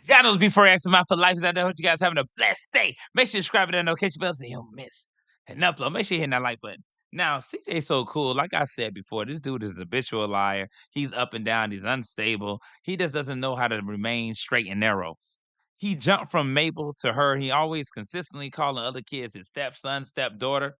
Y'all know before asking my for life is out there. Hope you guys having a blessed day. Make sure you subscribe to that notification bell so you don't miss an upload. Make sure you hit that like button. Now, CJ's so cool. Like I said before, this dude is a habitual liar. He's up and down. He's unstable. He just doesn't know how to remain straight and narrow. He jumped from Mabel to her. He always consistently calling other kids his stepson, stepdaughter.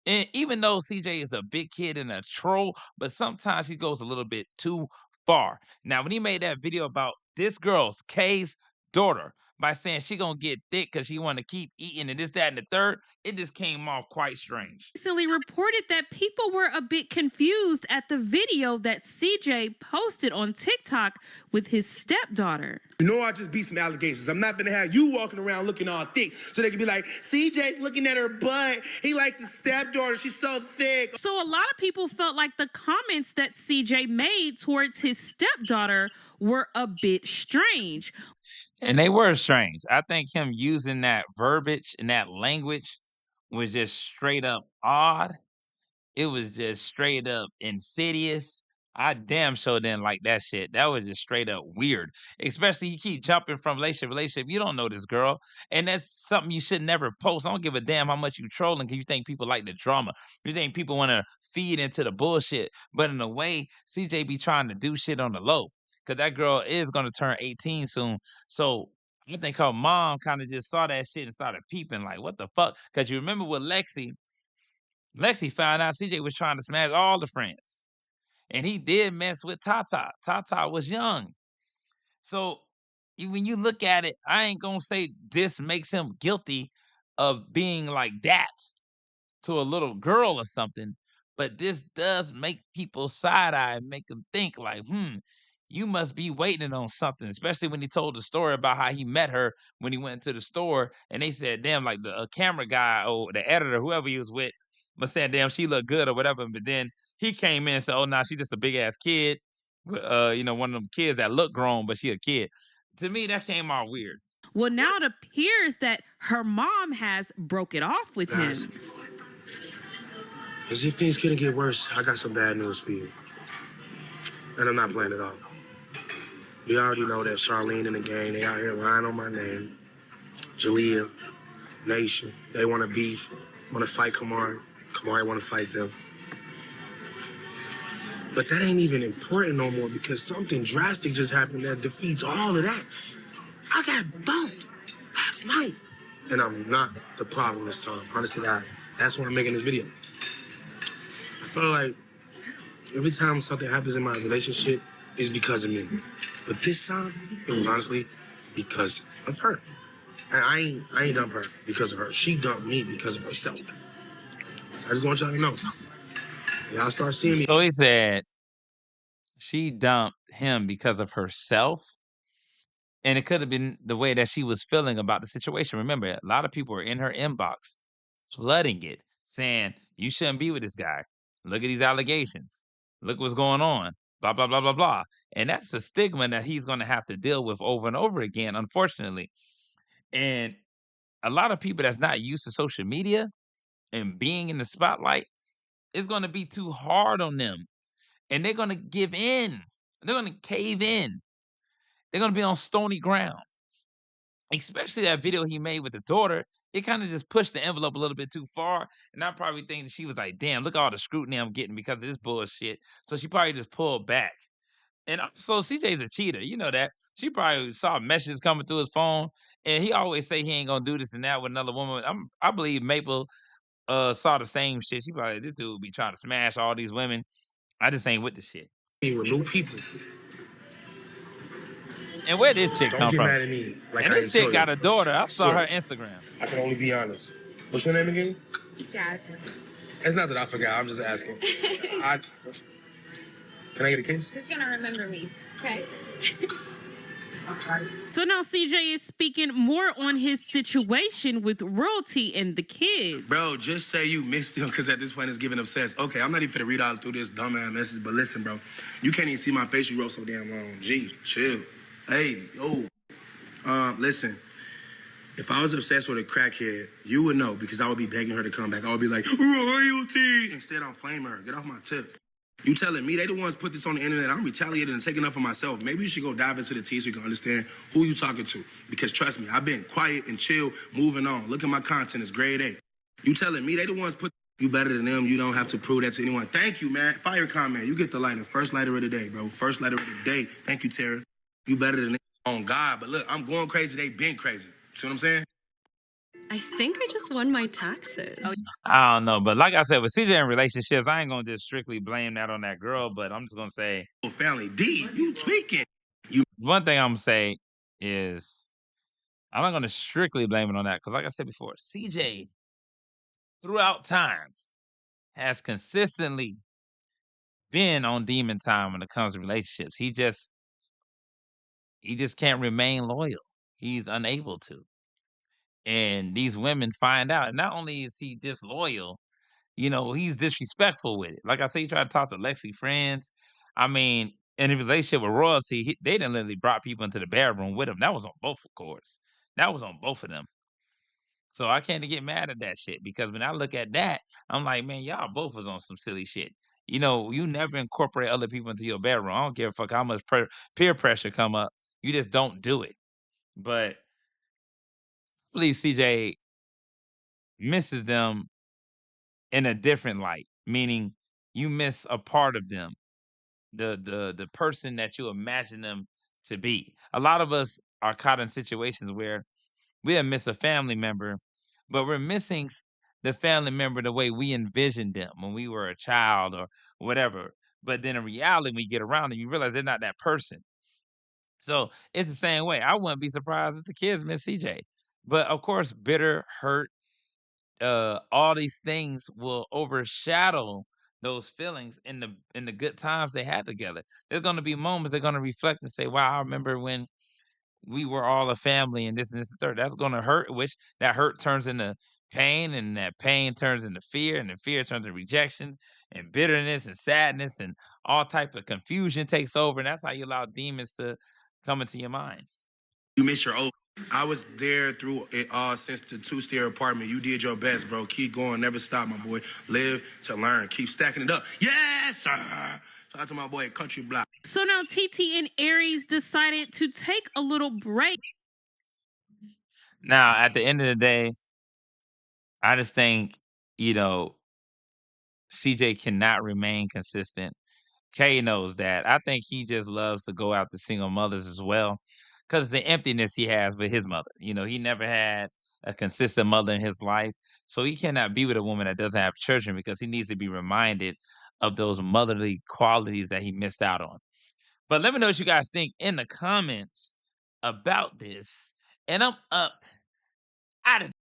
And even though CJ is a big kid and a troll, but sometimes he goes a little bit too far. Now, when he made that video about this girl's Kay's daughter by saying she gonna get thick because she want to keep eating and this, that, and the third, it just came off quite strange. Recently reported that people were a bit confused at the video that CJ posted on TikTok with his stepdaughter. You know, I just beat some allegations. I'm not gonna have you walking around looking all thick so they can be like, CJ's looking at her butt. He likes his stepdaughter. She's so thick. So a lot of people felt like the comments that CJ made towards his stepdaughter were a bit strange. And they were strange. I think him using that verbiage and that language was just straight up odd. It was just straight up insidious. I damn sure didn't like that shit. That was just straight up weird. Especially you keep jumping from relationship to relationship. You don't know this girl. And that's something you should never post. I don't give a damn how much you trolling because you think people like the drama. You think people want to feed into the bullshit. But in a way, CJ be trying to do shit on the low. Cause that girl is gonna turn 18 soon. So I think her mom kind of just saw that shit and started peeping, like, what the fuck? Cause you remember with Lexi found out CJ was trying to smash all the friends. And he did mess with Tata. Tata was young. So when you look at it, I ain't gonna say this makes him guilty of being like that to a little girl or something, but this does make people side eye and make them think like, you must be waiting on something, especially when he told the story about how he met her when he went to the store and they said, damn, like the camera guy or the editor, whoever he was with, was saying, damn, she looked good or whatever. But then he came in and said, oh, nah, she just a big ass kid. One of them kids that look grown, but she a kid. To me, that came out weird. Well, now it appears that her mom has broke it off with Guys, him. as if things couldn't get worse, I got some bad news for you. And I'm not playing at all. You already know that Charlene and the gang, they out here lying on my name. Jalea, Nation, they want to beef, want to fight Kamari. Kamari want to fight them. But that ain't even important no more because something drastic just happened that defeats all of that. I got dumped last night. And I'm not the problem this time. Honestly, that's why I'm making this video. I feel like every time something happens in my relationship, it's because of me. But this time, it was honestly because of her. And I ain't dumped her because of her. She dumped me because of herself. I just want y'all to know. Y'all start seeing me. So he said she dumped him because of herself. And it could have been the way that she was feeling about the situation. Remember, a lot of people were in her inbox flooding it, saying, you shouldn't be with this guy. Look at these allegations. Look what's going on. Blah, blah, blah, blah, blah. And that's the stigma that he's going to have to deal with over and over again, unfortunately. And a lot of people that's not used to social media and being in the spotlight, it's going to be too hard on them. And they're going to give in. They're going to cave in. They're going to be on stony ground. Especially that video he made with the daughter, it kind of just pushed the envelope a little bit too far. And I probably think that she was like, damn, look at all the scrutiny I'm getting because of this bullshit. So she probably just pulled back. And so CJ's a cheater. You know that. She probably saw messages coming through his phone. And he always say he ain't gonna do this and that with another woman. I believe Maple saw the same shit. She probably, this dude be trying to smash all these women. I just ain't with the shit. With new people. And where this chick Don't come get from? mad at me. Like And I this didn't chick tell got you. a daughter. I saw swear. her Instagram. I can only be honest. What's your name again? Jasmine. It's not that I forgot. I'm just asking. Can I get a kiss? He's gonna remember me, okay? So now CJ is speaking more on his situation with royalty and the kids. Bro, just say you missed him because at this point it's giving him sense. Okay, I'm not even finna read all through this dumbass message, but listen, bro. You can't even see my face. You wrote so damn long. Gee, chill. Hey, yo. Listen. If I was obsessed with a crackhead, you would know because I would be begging her to come back. I would be like, royalty. Instead, I'm flaming her. Get off my tip. You telling me they the ones put this on the internet? I'm retaliating and taking up for myself. Maybe you should go dive into the tea so you can understand who you talking to. Because trust me, I've been quiet and chill, moving on. Look at my content, it's grade A. You telling me they the ones put you better than them? You don't have to prove that to anyone. Thank you, man. Fire comment. You get the lighter. First lighter of the day, bro. First lighter of the day. Thank you, Tara. You better than them. On God. But look, I'm going crazy. They been crazy. See what I'm saying? I think I just won my taxes. Oh, I don't know, but like I said, with CJ in relationships, I ain't gonna just strictly blame that on that girl, but I'm just gonna say Family D, you tweaking. You one thing I'm gonna say is I'm not gonna strictly blame it on that because, like I said before, CJ throughout time has consistently been on demon time when it comes to relationships. He just can't remain loyal. He's unable to. And these women find out. And not only is he disloyal, he's disrespectful with it. Like I said, he tried to talk to Lexi friends. I mean, in a relationship with royalty, they done literally brought people into the bedroom with him. That was on both, of course. That was on both of them. So I can't get mad at that shit because when I look at that, I'm like, man, y'all both was on some silly shit. You never incorporate other people into your bedroom. I don't give a fuck how much peer pressure come up. You just don't do it. But I believe CJ misses them in a different light, meaning you miss a part of them, the person that you imagine them to be. A lot of us are caught in situations where we have miss a family member, but we're missing the family member the way we envisioned them when we were a child or whatever. But then in reality, when you get around them, you realize they're not that person. So it's the same way. I wouldn't be surprised if the kids miss CJ. But of course, bitter, hurt, all these things will overshadow those feelings in the good times they had together. There's gonna be moments they're gonna reflect and say, "Wow, I remember when we were all a family and this and this and third." That's gonna hurt, which that hurt turns into pain, and that pain turns into fear, and the fear turns into rejection and bitterness and sadness and all types of confusion takes over, and that's how you allow demons to come into your mind. you miss your old. I was there through it all since the two-stair apartment. You did your best, bro. Keep going, never stop, my boy. Live to learn. Keep stacking it up. Yes, sir. Shout out to my boy Country Block. so now TT and Aries decided to take a little break. Now, at the end of the day, I just think, you know, CJ cannot remain consistent. Kay knows that. I think he just loves to go after single mothers as well because the emptiness he has with his mother. He never had a consistent mother in his life. So he cannot be with a woman that doesn't have children because he needs to be reminded of those motherly qualities that he missed out on. But let me know what you guys think in the comments about this. And I'm up out of